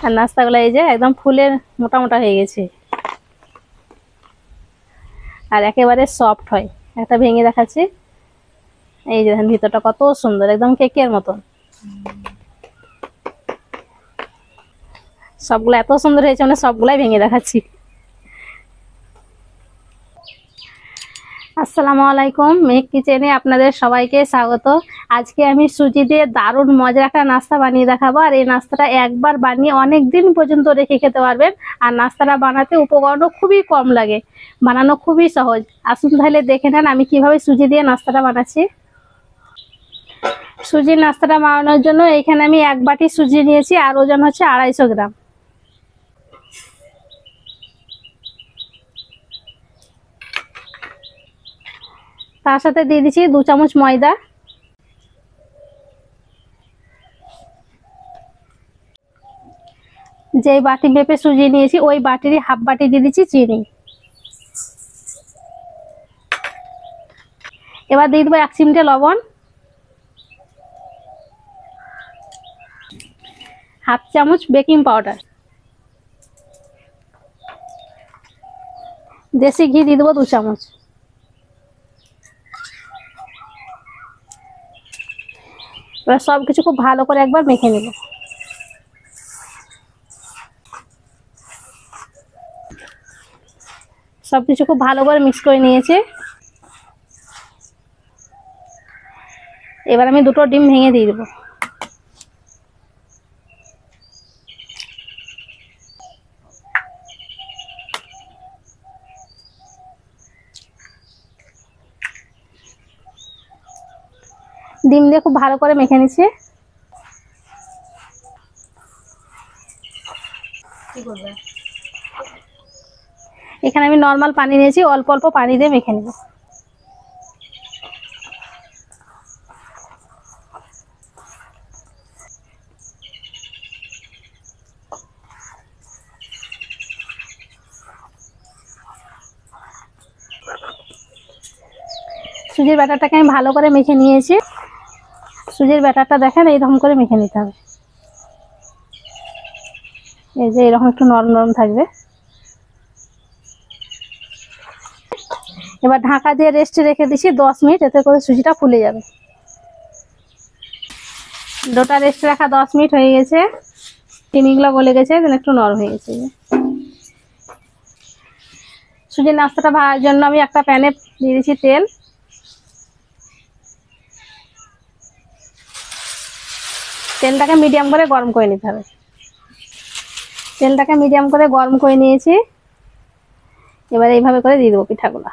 আর নাস্তাগুলো এই যে একদম ফুলের মোটা মোটা হয়ে গেছে আর একেবারে সফট হয়। একটা ভেঙে দেখাচ্ছি, এই যে দেখেন ভিতরটা কত সুন্দর, একদম কেকের মতন। সবগুলো এত সুন্দর হয়েছে, মানে সবগুলাই ভেঙে দেখাচ্ছি। আসসালামু আলাইকুম, মেঘ কিচেনে আপনাদের সবাইকে স্বাগত। আজকে আমি সুজি দিয়ে দারুণ মজার একটা নাস্তা বানিয়ে দেখাবো। আর এই নাস্তাটা একবার বানিয়ে অনেক দিন পর্যন্ত রেখে খেতে পারবেন। আর নাস্তাটা বানাতে উপকরণও খুবই কম লাগে, বানানো খুবই সহজ। আসুন তাহলে দেখে নেন আমি কিভাবে সুজি দিয়ে নাস্তাটা বানাচ্ছি। সুজির নাস্তাটা বানানোর জন্য এখানে আমি 1 বাটি সুজি নিয়েছি, আর ওজন হচ্ছে 250 গ্রাম। তার সাথে দিয়ে দিচ্ছি 2 চামচ ময়দা, যে বাটি মেপে সুজি নিয়েছি ওই বাটিরই হাফ বাটি দিয়ে দিচ্ছি চিনি। এবার দিয়ে দেবো 1 চিমটে লবণ, হাফ চামচ বেকিং পাউডার, দেশি ঘি দিয়ে দেবো 2 চামচ। এবার সবকিছু খুব ভালো করে একবার মেখে নেব। সবকিছু খুব ভালো করে মিক্স করে নিয়েছি। এবার আমি 2টো ডিম ভেঙে দিয়ে দেবো। ডিম দিয়ে খুব ভালো করে মেখে নিচ্ছি। এখানে আমি নর্মাল পানি নিয়েছি, অল্প অল্প পানি দিয়ে মেখে নেব। সুজির ব্যাটারটাকে আমি ভালো করে মেখে নিয়েছি। সুজির ব্যাটারটা দেখেন এইরকম করে মেখে নিতে হবে, এই যে এরকম একটু নরম নরম থাকবে। এবার ঢাকা দিয়ে রেস্টে রেখে দিচ্ছি 10 মিনিট, এতে করে সুজিটা ফুলে যাবে। ডোটা রেস্টে রাখা 10 মিনিট হয়ে গেছে, চিনিগুলো গলে গেছে, একটু নরম হয়ে গেছে। সুজির নাস্তাটা ভাজার জন্য আমি একটা প্যানে দিয়ে দিচ্ছি তেল। তেলটাকে মিডিয়াম করে গরম করে নিতে হবে। তেলটাকে মিডিয়াম করে গরম করে নিয়েছি। এবার এইভাবে করে দিয়ে দেবো পিঠাগুলো।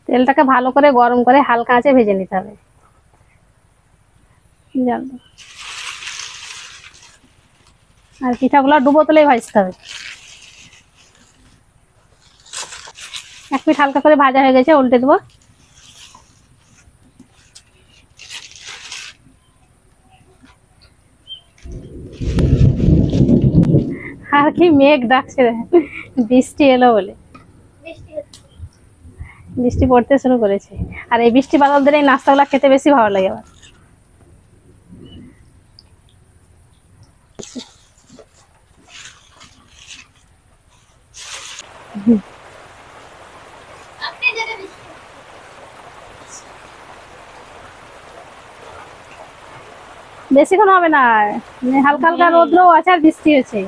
তেলটাকে ভালো করে গরম করে হালকা আঁচে ভেজে নিতে হবে। আর পিঠাগুলো ডুবো তেলেই ভাজতে হবে। 1 পিঠ হালকা করে ভাজা হয়ে গেছে, উল্টে দেবো। আর কি মেঘ ডাকছে, বৃষ্টি এলো বলে। বৃষ্টি পড়তে শুরু করেছে, আর এই বৃষ্টি বাদলদের এই নাস্তাগুলো খেতে বেশি ভালো লাগে আমার। বেশিক্ষণ হবে না, হালকা হালকা রোদ্র আছে আর বৃষ্টি হচ্ছে।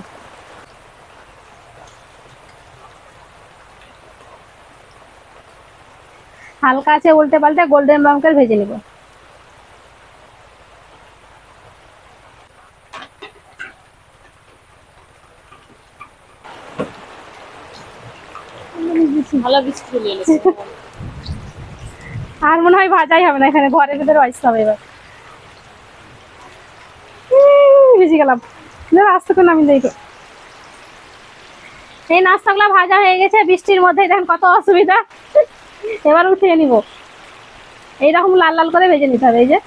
হালকা আছে উল্টে পাল্টে গোল্ডেন ব্রাউন করে ভেজে নিব। আর মনে হয় ভাজাই হবে না, এখানে ঘরের ভিতরে আসতে হবে। এবার ভিজে গেলাম, আস্তে করে নামিয়ে দিই। এই নাস্তাগুলো ভাজা হয়ে গেছে, বৃষ্টির মধ্যে দেখেন কত অসুবিধা। এবার উঠিয়ে নিব, এইরকম লাল লাল করে ভেজে নিতে হবে। এই যে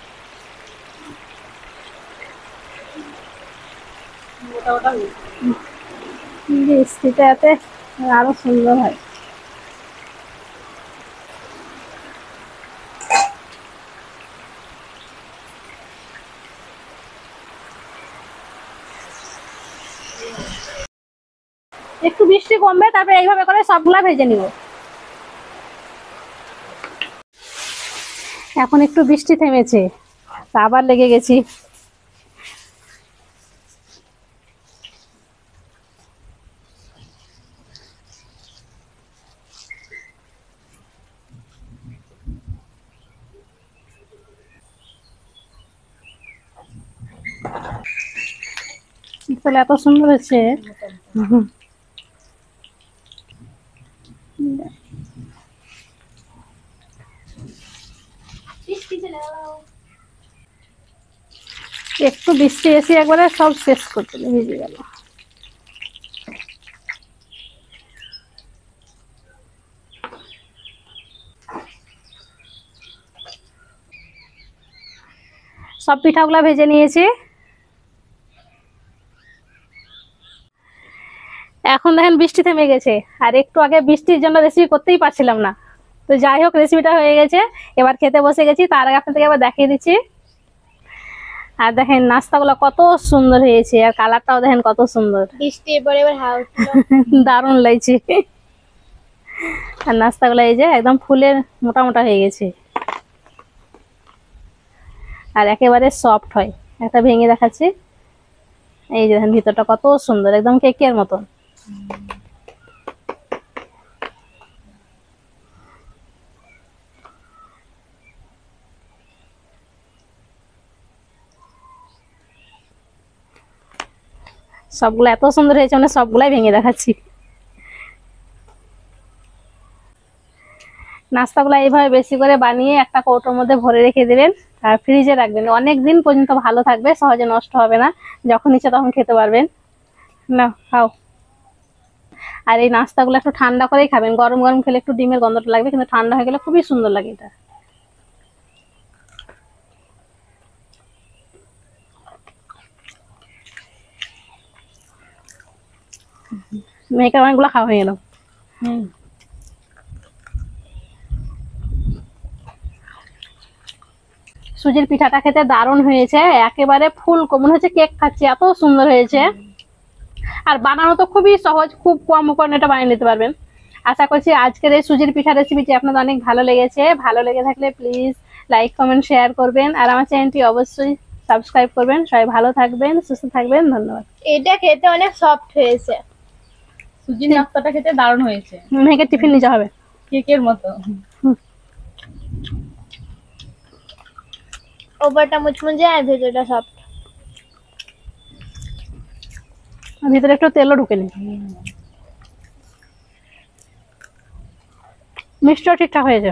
বৃষ্টিতে এতে আরো সুন্দর হয়। একটু বৃষ্টি কমবে, তারপরে এইভাবে করে সবগুলা ভেজে নিব। এখন একটু বৃষ্টি থেমেছে, তা আবার লেগে গেছি। তাহলে এত সুন্দর হচ্ছে। একটু বৃষ্টি এসে একবারে সব শেষ করতে ভিজে গেল। সব পিঠাগুলা ভেজে নিয়েছি। এখন দেখেন বৃষ্টি থেমে গেছে, আর একটু আগে বৃষ্টির জন্য রেসিপি করতেই পারছিলাম না। তো যাই হোক, রেসিপিটা হয়ে গেছে, এবার খেতে বসে গেছি। তার আগে আপনাদেরকে আবার দেখিয়ে দিচ্ছি। আর দেখেন নাস্তাগুলো কত সুন্দর হয়েছে, আর কালারটাও দেখেন কত সুন্দর। বৃষ্টি এবার এবার হাওয়া দারুণ লাগছে। আর নাস্তাগুলো এই যে একদম ফুলের মোটা মোটা হয়ে গেছে, আর একেবারে সফট হয়। একটা ভেঙে দেখাচ্ছি, এই যে দেখেন ভিতরটা কত সুন্দর, একদম কেকের মতন। সবগুলো এত সুন্দর হয়েছে, মানে সবগুলাই ভেঙে দেখাচ্ছি। নাস্তাগুলো এইভাবে বেশি করে বানিয়ে একটা কৌটোর মধ্যে ভরে রেখে দিবেন, আর ফ্রিজে রাখবেন। অনেক দিন পর্যন্ত ভালো থাকবে, সহজে নষ্ট হবে না। যখন ইচ্ছা তখন খেতে পারবেন। না খাও। আর এই নাস্তাগুলো একটু ঠান্ডা করেই খাবেন, গরম গরম খেলে একটু ডিমের গন্ধটা লাগবে, কিন্তু ঠান্ডা হয়ে গেলে খুবই সুন্দর লাগে এটা। মেয়েকে অনেকগুলো খাওয়া হয়ে গেল। সুজির পিঠাটা খেতে দারুণ হয়েছে, একেবারে ফুল মনে হচ্ছে কেক খাচ্ছি, এত সুন্দর হয়েছে। আর বানানো তো খুবই সহজ, খুব কম উপকরণে এটা বানিয়ে নিতে পারবেন। আশা করছি আজকের এই সুজির পিঠা রেসিপিটি আপনাদের অনেক ভালো লেগেছে। ভালো লেগে থাকলে প্লিজ লাইক কমেন্ট শেয়ার করবেন, আর আমার চ্যানেলটি অবশ্যই সাবস্ক্রাইব করবেন। সবাই ভালো থাকবেন, সুস্থ থাকবেন, ধন্যবাদ। এটা খেতে অনেক সফট হয়েছে। সুজির নাস্তাটা খেতে দারুণ হয়েছে, মেয়েকে টিফিন নিতে হবে কেকের মতো। ওপরটা মুচমুচে আর ভেতরটা সফট। ভিতরে একটু তেলও ঢুকে নি, মিষ্টিও ঠিকঠাক হয়েছে।